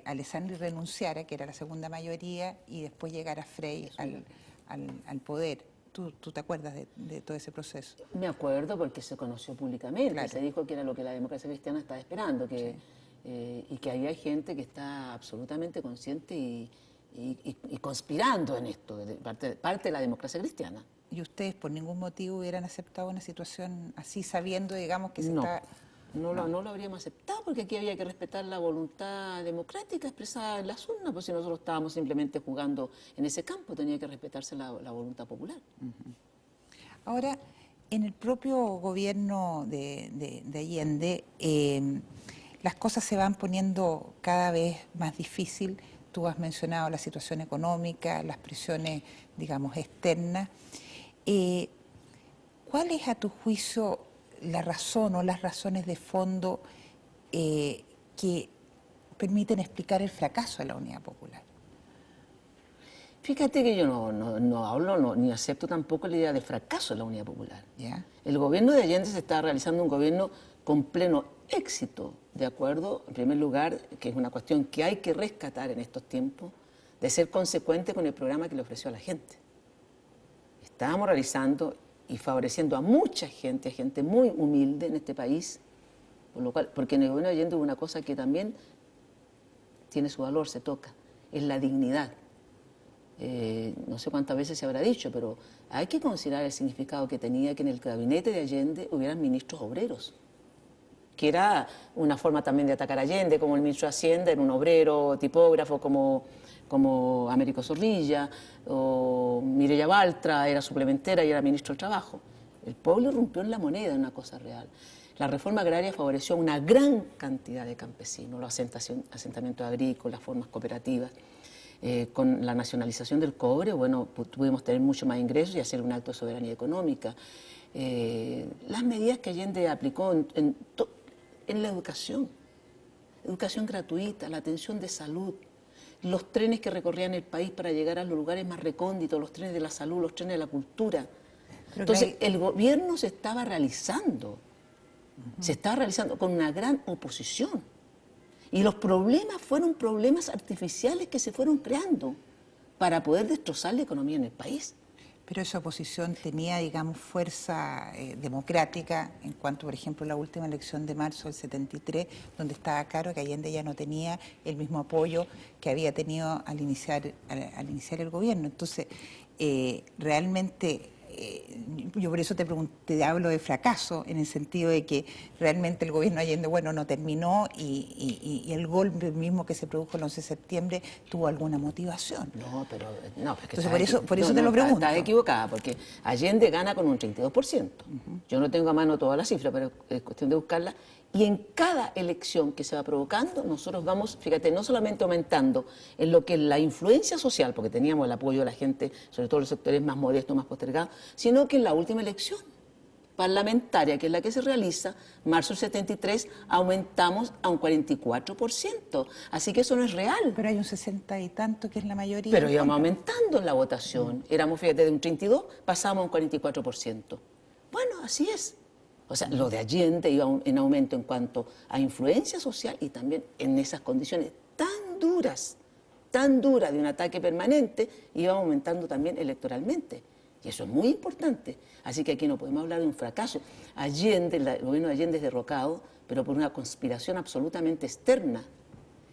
Alessandri renunciara, que era la segunda mayoría, y después llegara Frey al poder. ¿Tú te acuerdas de todo ese proceso? Me acuerdo porque se conoció públicamente, claro. Se dijo que era lo que la democracia cristiana estaba esperando, y que ahí hay gente que está absolutamente consciente y y conspirando en esto, de parte de la democracia cristiana. ¿Y ustedes por ningún motivo hubieran aceptado una situación así, sabiendo, digamos, que se No. está... No lo habríamos aceptado porque aquí había que respetar la voluntad democrática expresada en las urnas, pues si nosotros estábamos simplemente jugando en ese campo, tenía que respetarse la voluntad popular. Ahora, en el propio gobierno de Allende, las cosas se van poniendo cada vez más difícil. Tú has mencionado la situación económica, las presiones, digamos, externas. ¿Cuál es, a tu juicio, la razón o las razones de fondo que permiten explicar el fracaso de la Unidad Popular? Fíjate que yo no hablo ni acepto tampoco la idea de fracaso de la Unidad Popular. ¿Ya? El gobierno de Allende se está realizando un gobierno con pleno éxito, de acuerdo, en primer lugar, que es una cuestión que hay que rescatar en estos tiempos, de ser consecuente con el programa que le ofreció a la gente. Estábamos realizando y favoreciendo a mucha gente, a gente muy humilde en este país, por lo cual, porque en el gobierno de Allende hubo una cosa que también tiene su valor, se toca, es la dignidad. No sé cuántas veces se habrá dicho, pero hay que considerar el significado que tenía que en el gabinete de Allende hubieran ministros obreros, que era una forma también de atacar a Allende, como el ministro de Hacienda era un obrero tipógrafo como Américo Zorrilla, o Mireya Baltra era suplementera y era ministro del Trabajo. El pueblo irrumpió en la moneda, en una cosa real. La reforma agraria favoreció a una gran cantidad de campesinos, los asentamientos agrícolas, las formas cooperativas. Con la nacionalización del cobre, bueno, pudimos tener mucho más ingresos y hacer un acto de soberanía económica. Las medidas que Allende aplicó en la educación gratuita, la atención de salud, los trenes que recorrían el país para llegar a los lugares más recónditos, los trenes de la salud, los trenes de la cultura. Entonces, el gobierno se estaba realizando con una gran oposición. Y los problemas fueron problemas artificiales que se fueron creando para poder destrozar la economía en el país. Pero esa oposición tenía, digamos, fuerza democrática en cuanto, por ejemplo, la última elección de marzo del 73, donde estaba claro que Allende ya no tenía el mismo apoyo que había tenido al iniciar el gobierno. Entonces, realmente, yo por eso te hablo de fracaso, en el sentido de que realmente el gobierno Allende, bueno, no terminó y el golpe mismo que se produjo el 11 de septiembre tuvo alguna motivación. No, pero no. Es que entonces, por eso te lo pregunto. Estás equivocada, porque Allende gana con un 32%. Yo no tengo a mano toda la cifra, pero es cuestión de buscarla. Y en cada elección que se va provocando, nosotros vamos, fíjate, no solamente aumentando en lo que es la influencia social, porque teníamos el apoyo de la gente, sobre todo los sectores más modestos, más postergados, sino que en la última elección parlamentaria, que es la que se realiza, marzo del 73, aumentamos a un 44%. Así que eso no es real. Pero hay un 60 y tanto que es la mayoría. Pero íbamos aumentando en la votación. Éramos, fíjate, de un 32, pasamos a un 44%. Bueno, así es. O sea, lo de Allende iba en aumento en cuanto a influencia social y también en esas condiciones tan duras de un ataque permanente, iba aumentando también electoralmente. Y eso es muy importante. Así que aquí no podemos hablar de un fracaso. Allende, el gobierno de Allende es derrocado, pero por una conspiración absolutamente externa.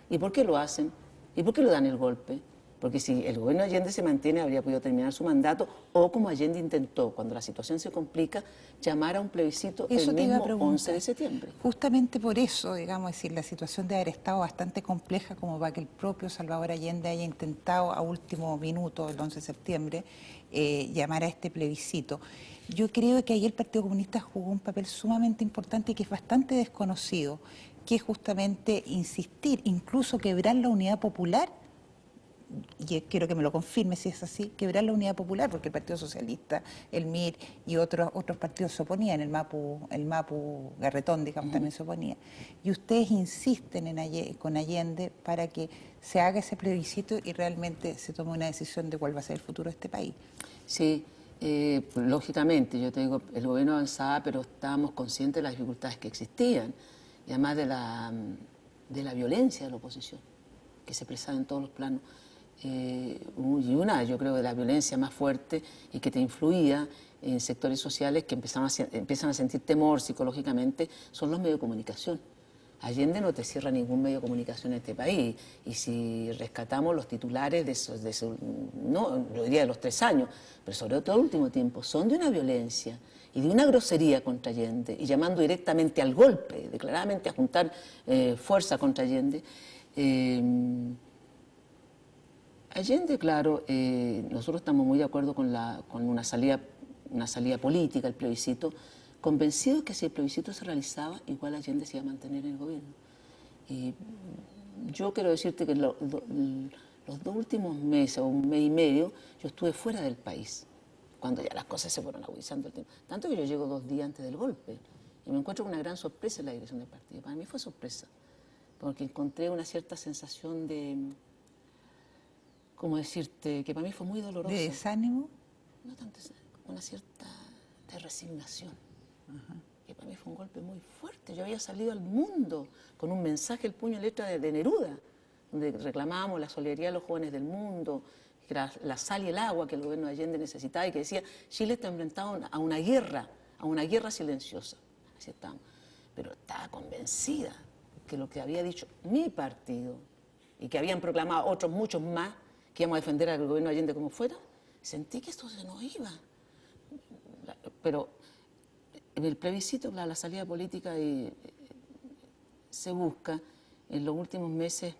¿Y por qué lo hacen? ¿Y por qué le dan el golpe? Porque si el gobierno de Allende se mantiene, habría podido terminar su mandato, o como Allende intentó, cuando la situación se complica, llamar a un plebiscito el mismo 11 de septiembre. Justamente por eso, digamos, decir, la situación de haber estado bastante compleja como para que el propio Salvador Allende haya intentado a último minuto, el 11 de septiembre, llamar a este plebiscito. Yo creo que ahí el Partido Comunista jugó un papel sumamente importante y que es bastante desconocido, que es justamente insistir, incluso quebrar la unidad popular, y quiero que me lo confirme si es así, quebrar la unidad popular, porque el Partido Socialista, el MIR y otros partidos se oponían, el MAPU Garretón, digamos, también se oponía. Y ustedes insisten con Allende para que se haga ese plebiscito y realmente se tome una decisión de cuál va a ser el futuro de este país. Sí, lógicamente, yo te digo, el gobierno avanzaba, pero estábamos conscientes de las dificultades que existían, y además de la violencia de la oposición, que se expresaba en todos los planos. Y yo creo, de la violencia más fuerte y que te influía en sectores sociales que empiezan a sentir temor psicológicamente, son los medios de comunicación. Allende no te cierra ningún medio de comunicación en este país. Y si rescatamos los titulares no, yo diría de los 3 años, pero sobre todo el último tiempo, son de una violencia y de una grosería contra Allende, y llamando directamente al golpe, declaradamente a juntar fuerza contra Allende. Allende, claro, nosotros estamos muy de acuerdo con una salida política, el plebiscito, convencidos que si el plebiscito se realizaba, igual Allende se iba a mantener en el gobierno. Y yo quiero decirte que los 2 últimos meses o un mes y medio, yo estuve fuera del país, cuando ya las cosas se fueron agudizando el tiempo. Tanto que yo llego 2 días antes del golpe y me encuentro con una gran sorpresa en la dirección del partido. Para mí fue sorpresa, porque encontré una cierta sensación de, ¿cómo decirte?, que para mí fue muy dolorosa. ¿De desánimo? No tanto, una cierta de resignación. Que para mí fue un golpe muy fuerte. Yo había salido al mundo con un mensaje, el puño y letra de Neruda, donde reclamábamos la solidaridad de los jóvenes del mundo, que era la sal y el agua que el gobierno de Allende necesitaba, y que decía, Chile está enfrentado a una guerra silenciosa. Así estábamos. Pero estaba convencida que lo que había dicho mi partido, y que habían proclamado otros muchos más, que íbamos a defender al gobierno de Allende como fuera, sentí que esto se nos iba. Pero en el plebiscito, la salida política se busca en los últimos meses,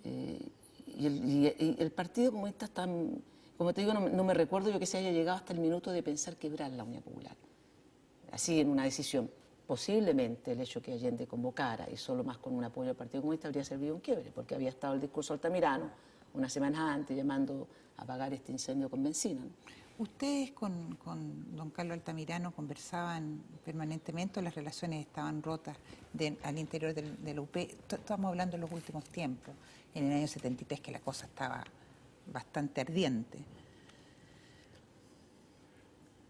y el Partido Comunista está, como te digo, no me recuerdo yo que se haya llegado hasta el minuto de pensar quebrar la Unidad Popular. Así, en una decisión. Posiblemente el hecho que Allende convocara, y solo más con un apoyo del Partido Comunista, habría servido un quiebre, porque había estado el discurso Altamirano unas semanas antes llamando a apagar este incendio con benzina, ¿no? ¿Ustedes con don Carlos Altamirano conversaban permanentemente o las relaciones estaban rotas al interior de la UP? Estamos hablando en los últimos tiempos, en el año 73, que la cosa estaba bastante ardiente.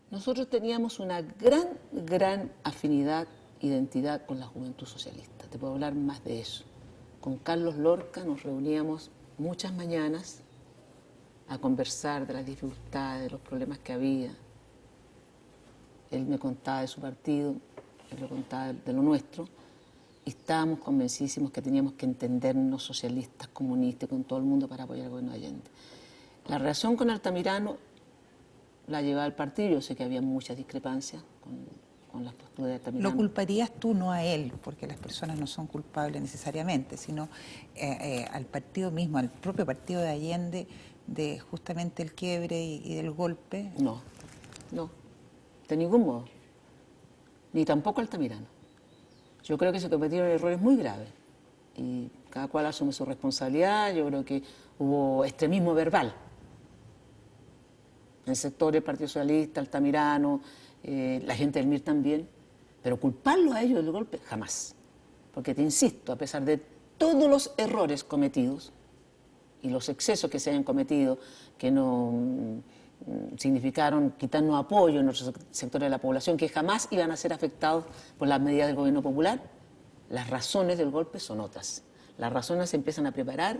Nosotros teníamos una gran afinidad, identidad con la juventud socialista. Te puedo hablar más de eso. Con Carlos Lorca nos reuníamos muchas mañanas a conversar de las dificultades, de los problemas que había. Él me contaba de su partido, él me contaba de lo nuestro, y estábamos convencidísimos que teníamos que entendernos socialistas, comunistas, con todo el mundo para apoyar al gobierno de Allende. La relación con Altamirano la llevaba al partido. Yo sé que había muchas discrepancias con las posturas de Altamirano. ¿Lo culparías tú, no a él, porque las personas no son culpables necesariamente, sino al partido mismo, al propio partido de Allende, de justamente el quiebre y del golpe? No, de ningún modo. Ni tampoco Altamirano. Yo creo que se cometieron errores muy graves y cada cual asume su responsabilidad. Yo creo que hubo extremismo verbal en el sector del Partido Socialista, Altamirano, la gente del MIR también, pero culparlos a ellos del golpe, jamás. Porque te insisto, a pesar de todos los errores cometidos y los excesos que se hayan cometido, que no significaron quitarnos apoyo en otros sectores de la población, que jamás iban a ser afectados por las medidas del gobierno popular, las razones del golpe son otras. Las razones se empiezan a preparar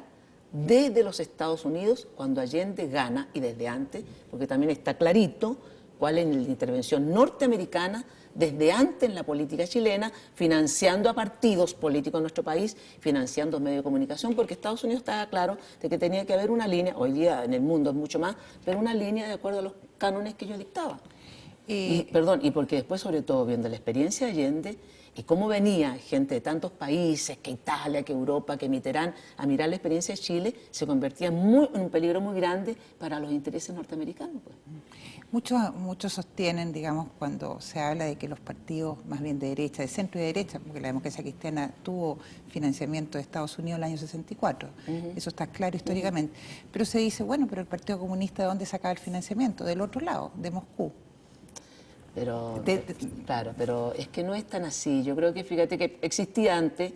desde los Estados Unidos, cuando Allende gana, y desde antes, porque también está clarito cuál es la intervención norteamericana desde antes en la política chilena, financiando a partidos políticos en nuestro país, financiando medios de comunicación, porque Estados Unidos estaba claro de que tenía que haber una línea, hoy día en el mundo es mucho más, pero una línea de acuerdo a los cánones que ellos dictaban. Y porque después, sobre todo, viendo la experiencia de Allende y cómo venía gente de tantos países, que Italia, que Europa, que Mitterrand, a mirar la experiencia de Chile, se convertía en un peligro muy grande para los intereses norteamericanos, pues. Muchos sostienen, digamos, cuando se habla de que los partidos más bien de derecha, de centro y de derecha, porque la democracia cristiana tuvo financiamiento de Estados Unidos en el año 64, eso está claro históricamente, pero se dice, bueno, pero el Partido Comunista, ¿de dónde sacaba el financiamiento? Del otro lado, de Moscú. Pero, claro, pero es que no es tan así. Yo creo que, fíjate que existía antes,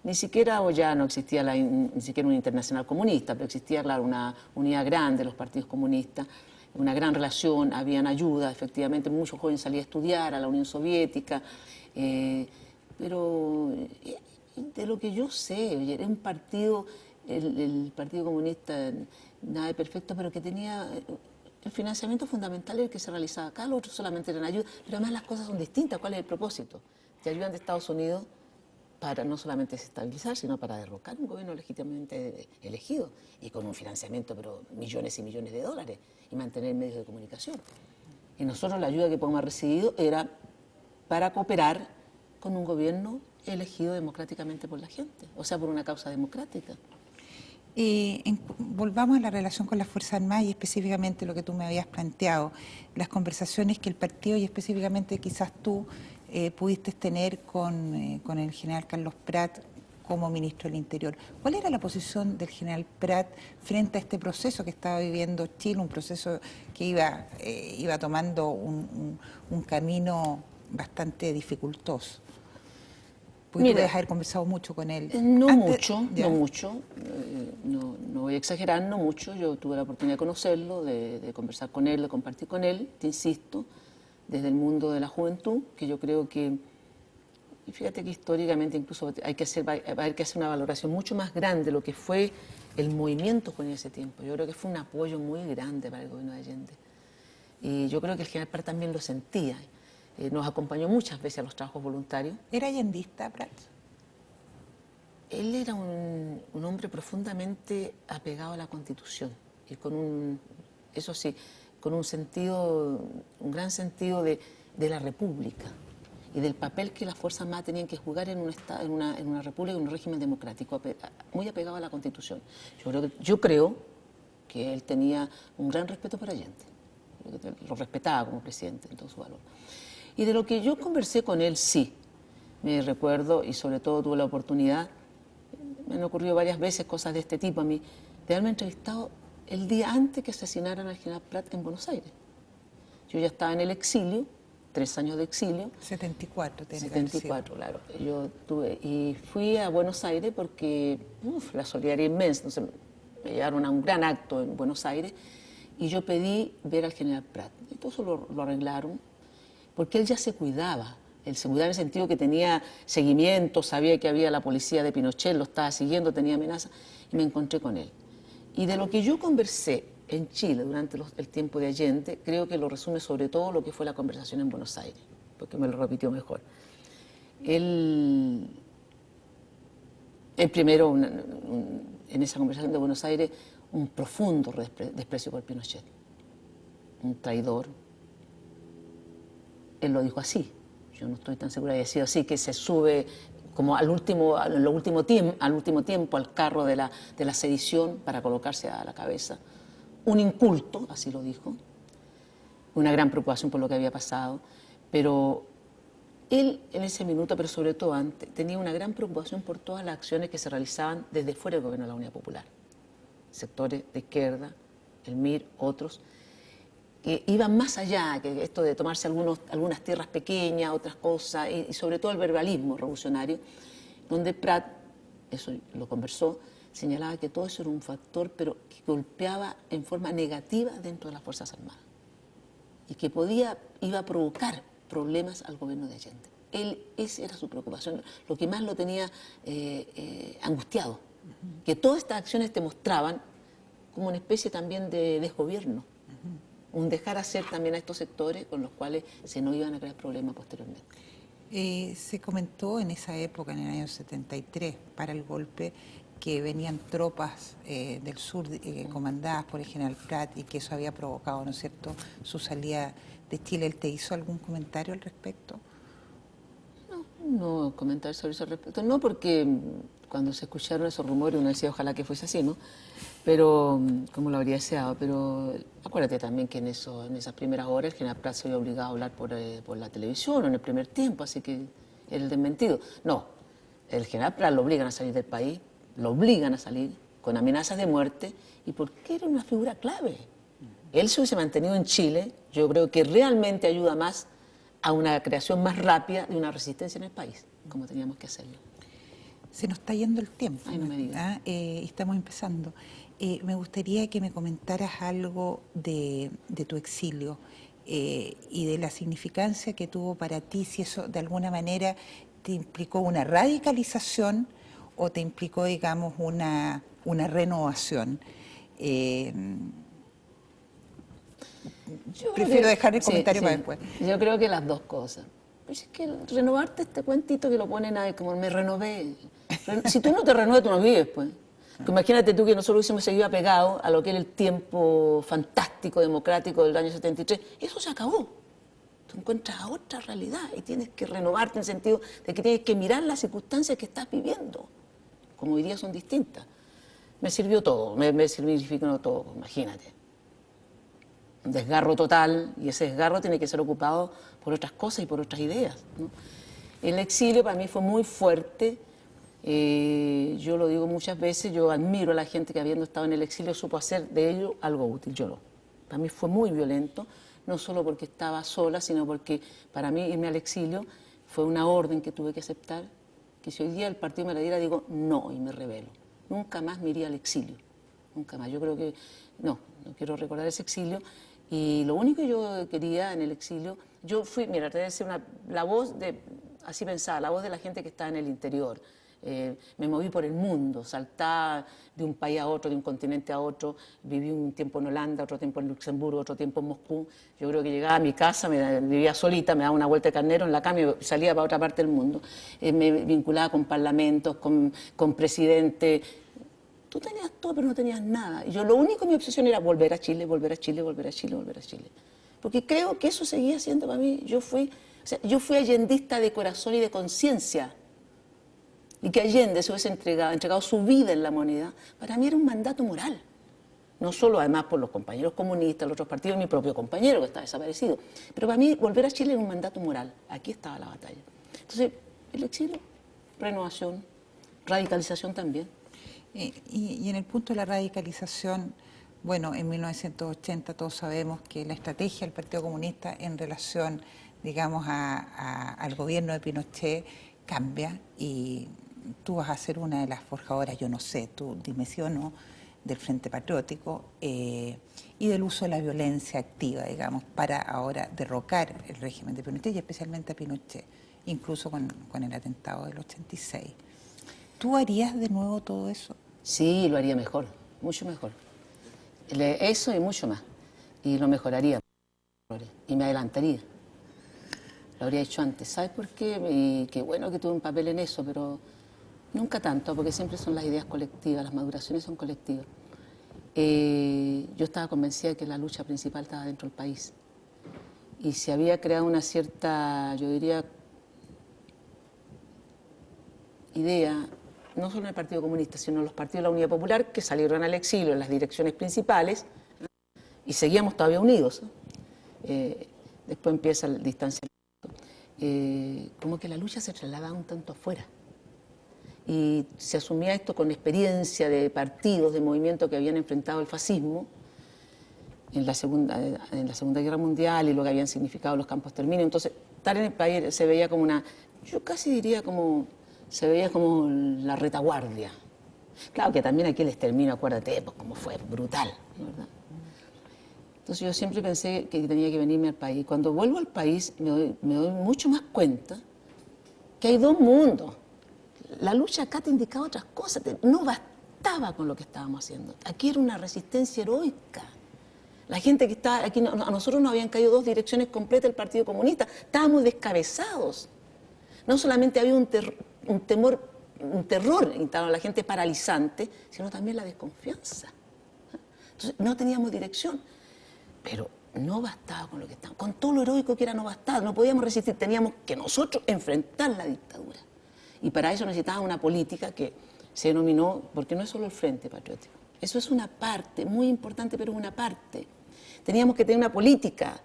ni siquiera, o ya no existía ni siquiera una internacional comunista, pero existía, claro, una unidad grande de los partidos comunistas, una gran relación, habían ayuda, efectivamente, muchos jóvenes salían a estudiar a la Unión Soviética, pero de lo que yo sé, oye, era un partido, el Partido Comunista, nada de perfecto, pero que tenía el financiamiento fundamental, el que se realizaba acá, los otros solamente eran ayuda, pero además las cosas son distintas. ¿Cuál es el propósito? te ayudan de Estados Unidos para no solamente desestabilizar, sino para derrocar un gobierno legítimamente elegido y con un financiamiento, pero millones y millones de dólares, y mantener medios de comunicación. Y nosotros la ayuda que podemos haber recibido era para cooperar con un gobierno elegido democráticamente por la gente, o sea, por una causa democrática. Volvamos a la relación con las Fuerzas Armadas y específicamente lo que tú me habías planteado, las conversaciones que el partido y específicamente quizás tú pudiste tener con el general Carlos Prat como ministro del Interior. ¿Cuál era la posición del general Prat frente a este proceso que estaba viviendo Chile, un proceso que iba tomando un camino bastante dificultoso? Porque tú debes haber conversado mucho con él. No mucho. No voy a exagerar, no mucho. Yo tuve la oportunidad de conocerlo, de conversar con él, de compartir con él, te insisto, desde el mundo de la juventud, que yo creo que, y fíjate que históricamente incluso hay que hacer una valoración mucho más grande de lo que fue el movimiento con ese tiempo. Yo creo que fue un apoyo muy grande para el gobierno de Allende. Y yo creo que el general Prat también lo sentía. Nos acompañó muchas veces a los trabajos voluntarios. ¿Era allendista, Prat? Él era un hombre profundamente apegado a la Constitución y eso sí, con un gran sentido de la República y del papel que las Fuerzas Armadas tenían que jugar en una república, en un régimen democrático, muy apegado a la Constitución. Yo creo que él tenía un gran respeto por Allende, lo respetaba como presidente en todo su valor. Y de lo que yo conversé con él, sí, me recuerdo, y sobre todo tuve la oportunidad, me han ocurrido varias veces cosas de este tipo a mí, de haberme entrevistado el día antes que asesinaran al general Prat en Buenos Aires. Yo ya estaba en el exilio, 3 años de exilio. 74, tiene 74, claro. Y fui a Buenos Aires porque la solidaridad inmensa. Entonces, me llevaron a un gran acto en Buenos Aires y yo pedí ver al general Prat. Y todo eso lo arreglaron, porque él ya se cuidaba. Él se cuidaba en el sentido que tenía seguimiento, sabía que había la policía de Pinochet, lo estaba siguiendo, tenía amenazas, y me encontré con él. Y de lo que yo conversé en Chile durante el tiempo de Allende, creo que lo resume sobre todo lo que fue la conversación en Buenos Aires, porque me lo repitió mejor. Él primero, en esa conversación de Buenos Aires, un profundo desprecio por Pinochet, un traidor. Él lo dijo así, yo no estoy tan segura de que haya sido así, que se sube como al último tiempo al carro de la sedición para colocarse a la cabeza. Un inculto, así lo dijo, una gran preocupación por lo que había pasado, pero él en ese minuto, pero sobre todo antes, tenía una gran preocupación por todas las acciones que se realizaban desde fuera del gobierno de la Unidad Popular. Sectores de izquierda, el MIR, otros, que iban más allá, que esto de tomarse algunas tierras pequeñas, otras cosas, y sobre todo el verbalismo revolucionario, donde Prat, eso lo conversó, señalaba que todo eso era un factor, pero que golpeaba en forma negativa dentro de las Fuerzas Armadas y que iba a provocar problemas al gobierno de Allende. Esa era su preocupación, lo que más lo tenía angustiado, que todas estas acciones te mostraban como una especie también de desgobierno, un dejar hacer también a estos sectores con los cuales se no iban a crear problemas posteriormente. Se comentó en esa época, en el año 73, para el golpe, que venían tropas del sur comandadas por el general Prat y que eso había provocado, ¿no es cierto?, su salida de Chile. ¿Él te hizo algún comentario al respecto? No comentar sobre eso al respecto, no, porque cuando se escucharon esos rumores uno decía ojalá que fuese así, ¿no? Pero, como lo habría deseado, pero acuérdate también que en esas primeras horas el general Prat se había obligado a hablar por la televisión o en el primer tiempo, así que era el desmentido. No, el general Prat lo obligan a salir del país, lo obligan a salir con amenazas de muerte, y porque era una figura clave. Él se hubiese mantenido en Chile, yo creo que realmente ayuda más a una creación más rápida de una resistencia en el país, como teníamos que hacerlo. Se nos está yendo el tiempo. Ay, no me digas. Estamos empezando. Me gustaría que me comentaras algo de tu exilio y de la significancia que tuvo para ti, si eso de alguna manera te implicó una radicalización o te implicó, digamos, una renovación. Prefiero dejar el comentario para después. Yo creo que las dos cosas. Pues es que renovarte este cuentito que lo ponen ahí, como me renové. Si tú no te renuevas, tú no vives, pues. Que imagínate tú que nosotros hubiésemos seguido apegados a lo que era el tiempo fantástico, democrático del año 73. Eso se acabó. Tú encuentras otra realidad y tienes que renovarte en el sentido de que tienes que mirar las circunstancias que estás viviendo, como hoy día son distintas. Me sirvió todo, me significó todo, imagínate. Un desgarro total, y ese desgarro tiene que ser ocupado por otras cosas y por otras ideas, ¿no? El exilio para mí fue muy fuerte. Yo lo digo muchas veces, yo admiro a la gente que habiendo estado en el exilio supo hacer de ello algo útil, yo no. Para mí fue muy violento, no solo porque estaba sola, sino porque para mí irme al exilio fue una orden que tuve que aceptar, que si hoy día el partido me la diera, digo no y me rebelo. Nunca más me iría al exilio, nunca más. Yo creo que no quiero recordar ese exilio. Y lo único que yo quería en el exilio, yo fui, mira, te voy a decir la voz de, así pensaba, la voz de la gente que está en el interior. Me moví por el mundo, saltaba de un país a otro, de un continente a otro, viví un tiempo en Holanda, otro tiempo en Luxemburgo, otro tiempo en Moscú. Yo creo que llegaba a mi casa, vivía solita, me daba una vuelta de carnero en la cama y salía para otra parte del mundo. Me vinculaba con parlamentos, con presidentes. Tú tenías todo, pero no tenías nada. Y yo lo único, mi obsesión era volver a Chile, volver a Chile, volver a Chile, volver a Chile. Porque creo que eso seguía siendo para mí. Yo fui allendista de corazón y de conciencia. Y que Allende se hubiese entregado su vida en la moneda, para mí era un mandato moral. No solo además por los compañeros comunistas, los otros partidos, mi propio compañero que está desaparecido. Pero para mí volver a Chile era un mandato moral. Aquí estaba la batalla. Entonces, el exilio, renovación, radicalización también. Y en el punto de la radicalización, bueno, en 1980 todos sabemos que la estrategia del Partido Comunista en relación, digamos, al gobierno de Pinochet cambia y tú vas a ser una de las forjadoras, yo no sé, tú dime sí o no, del Frente Patriótico y del uso de la violencia activa, digamos, para ahora derrocar el régimen de Pinochet y especialmente a Pinochet, incluso con el atentado del 86. ¿Tú harías de nuevo todo eso? Sí, lo haría mejor, mucho mejor. Eso y mucho más. Y lo mejoraría. Y me adelantaría. Lo habría hecho antes. ¿Sabes por qué? Y qué bueno que tuve un papel en eso, pero nunca tanto, porque siempre son las ideas colectivas, las maduraciones son colectivas. Yo estaba convencida de que la lucha principal estaba dentro del país. Y se había creado una cierta, yo diría, idea, no solo en el Partido Comunista, sino en los partidos de la Unidad Popular, que salieron al exilio en las direcciones principales, y seguíamos todavía unidos. Después empieza el distanciamiento. Como que la lucha se trasladaba un tanto afuera. Y se asumía esto con experiencia de partidos, de movimientos que habían enfrentado el fascismo en la Segunda Guerra Mundial y lo que habían significado los campos de exterminio. Entonces, estar en el país se veía como una, yo casi diría como, se veía como la retaguardia. Claro que también aquí el exterminio, acuérdate, pues como fue brutal, ¿verdad? Entonces yo siempre pensé que tenía que venirme al país. Cuando vuelvo al país me doy mucho más cuenta que hay dos mundos. La lucha acá te indicaba otras cosas, no bastaba con lo que estábamos haciendo. Aquí era una resistencia heroica. La gente que estaba aquí, a nosotros nos habían caído 2 direcciones completas del Partido Comunista, estábamos descabezados. No solamente había un terror instalado en la gente paralizante, sino también la desconfianza. Entonces no teníamos dirección, pero no bastaba con lo que estábamos, con todo lo heroico que era no bastaba, no podíamos resistir, teníamos que nosotros enfrentar la dictadura. Y para eso necesitábamos una política que se denominó, porque no es solo el Frente Patriótico, eso es una parte muy importante, pero una parte. Teníamos que tener una política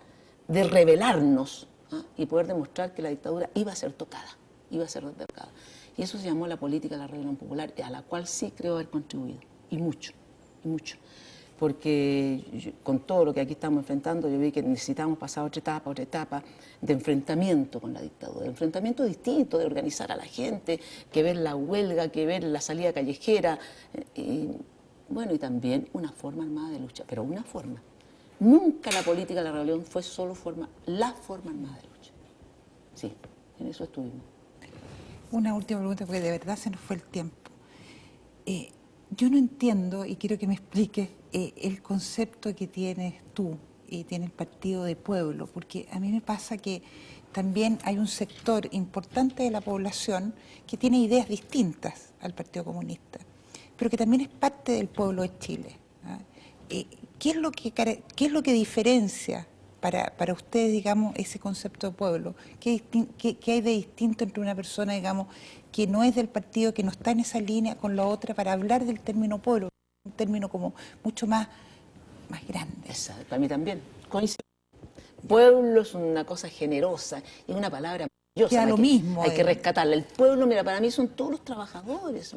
de rebelarnos, ¿ah? Y poder demostrar que la dictadura iba a ser tocada, iba a ser derrocada. Y eso se llamó la política de la rebelión popular, a la cual sí creo haber contribuido, y mucho, porque con todo lo que aquí estamos enfrentando, yo vi que necesitábamos pasar otra etapa de enfrentamiento con la dictadura, de enfrentamiento distinto, de organizar a la gente, que ver la huelga, que ver la salida callejera, y también una forma armada de lucha, pero una forma. Nunca la política de la rebelión fue solo la forma armada de lucha. Sí, en eso estuvimos. Una última pregunta, porque de verdad se nos fue el tiempo. Yo no entiendo, y quiero que me expliques, el concepto que tienes tú y tiene el Partido de Pueblo, porque a mí me pasa que también hay un sector importante de la población que tiene ideas distintas al Partido Comunista, pero que también es parte del pueblo de Chile. ¿Ah? ¿Qué es lo que diferencia para ustedes, digamos, ese concepto de pueblo? ¿Qué hay de distinto entre una persona, digamos, que no es del partido, que no está en esa línea, con la otra, para hablar del término pueblo? Un término como mucho más grande. Exacto, para mí también. Coincido. Pueblo es una cosa generosa, es una palabra maravillosa. Queda lo mismo. Hay que rescatarla. El pueblo, mira, para mí son todos los trabajadores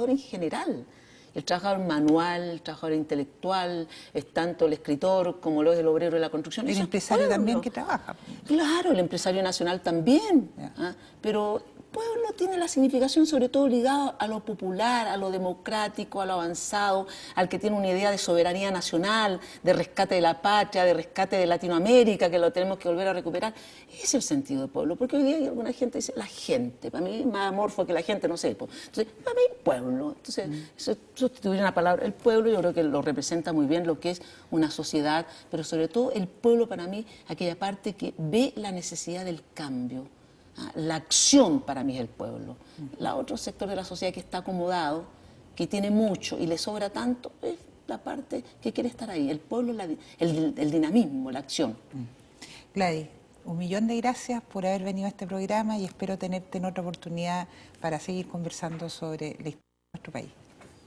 en general. El trabajador manual, el trabajador intelectual, es tanto el escritor como lo es el obrero de la construcción. El empresario también que trabaja. Claro, el empresario nacional también. ¿Ah? Pero pueblo tiene la significación sobre todo ligado a lo popular, a lo democrático, a lo avanzado, al que tiene una idea de soberanía nacional, de rescate de la patria, de rescate de Latinoamérica, que lo tenemos que volver a recuperar. Ese es el sentido de pueblo, porque hoy día hay alguna gente que dice la gente, para mí más amorfo que la gente, no sé. Entonces, para mí pueblo. Entonces, sustituir una palabra, el pueblo yo creo que lo representa muy bien lo que es una sociedad, pero sobre todo el pueblo para mí, aquella parte que ve la necesidad del cambio. La acción para mí es el pueblo. La otro sector de la sociedad que está acomodado, que tiene mucho y le sobra tanto, es la parte que quiere estar ahí. El pueblo, el dinamismo, la acción. Gladys, 1.000.000 de gracias por haber venido a este programa y espero tenerte en otra oportunidad para seguir conversando sobre la historia de nuestro país.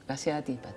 Gracias a ti, Pati.